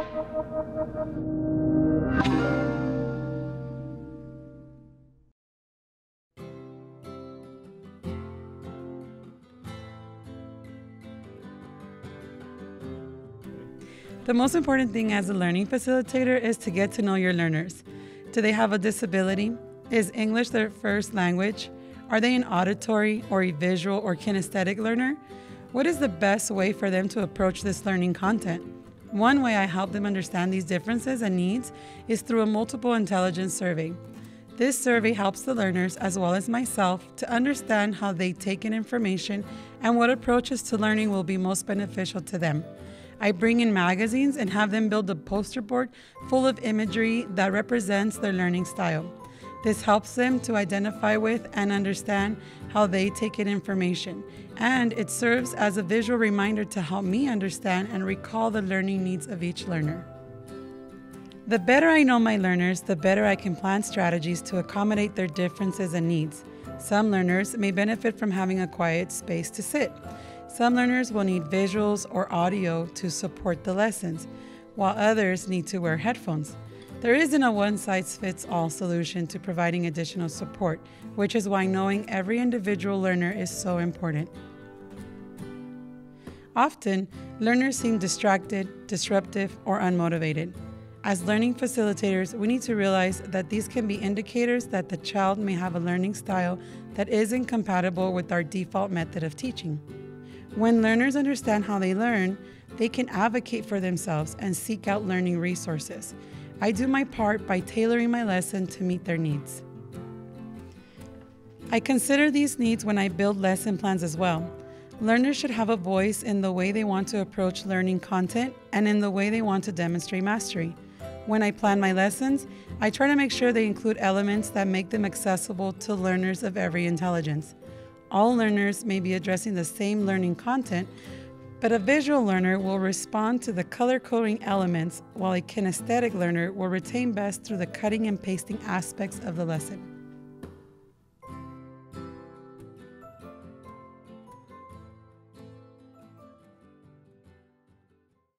The most important thing as a learning facilitator is to get to know your learners. Do they have a disability? Is English their first language? Are they an auditory or a visual or kinesthetic learner? What is the best way for them to approach this learning content? One way I help them understand these differences and needs is through a multiple intelligence survey. This survey helps the learners, as well as myself, to understand how they take in information and what approaches to learning will be most beneficial to them. I bring in magazines and have them build a poster board full of imagery that represents their learning style. This helps them to identify with and understand how they take in information, and it serves as a visual reminder to help me understand and recall the learning needs of each learner. The better I know my learners, the better I can plan strategies to accommodate their differences and needs. Some learners may benefit from having a quiet space to sit. Some learners will need visuals or audio to support the lessons, while others need to wear headphones. There isn't a one-size-fits-all solution to providing additional support, which is why knowing every individual learner is so important. Often, learners seem distracted, disruptive, or unmotivated. As learning facilitators, we need to realize that these can be indicators that the child may have a learning style that isn't compatible with our default method of teaching. When learners understand how they learn, they can advocate for themselves and seek out learning resources. I do my part by tailoring my lesson to meet their needs. I consider these needs when I build lesson plans as well. Learners should have a voice in the way they want to approach learning content and in the way they want to demonstrate mastery. When I plan my lessons, I try to make sure they include elements that make them accessible to learners of every intelligence. All learners may be addressing the same learning content, but a visual learner will respond to the color-coding elements, while a kinesthetic learner will retain best through the cutting and pasting aspects of the lesson.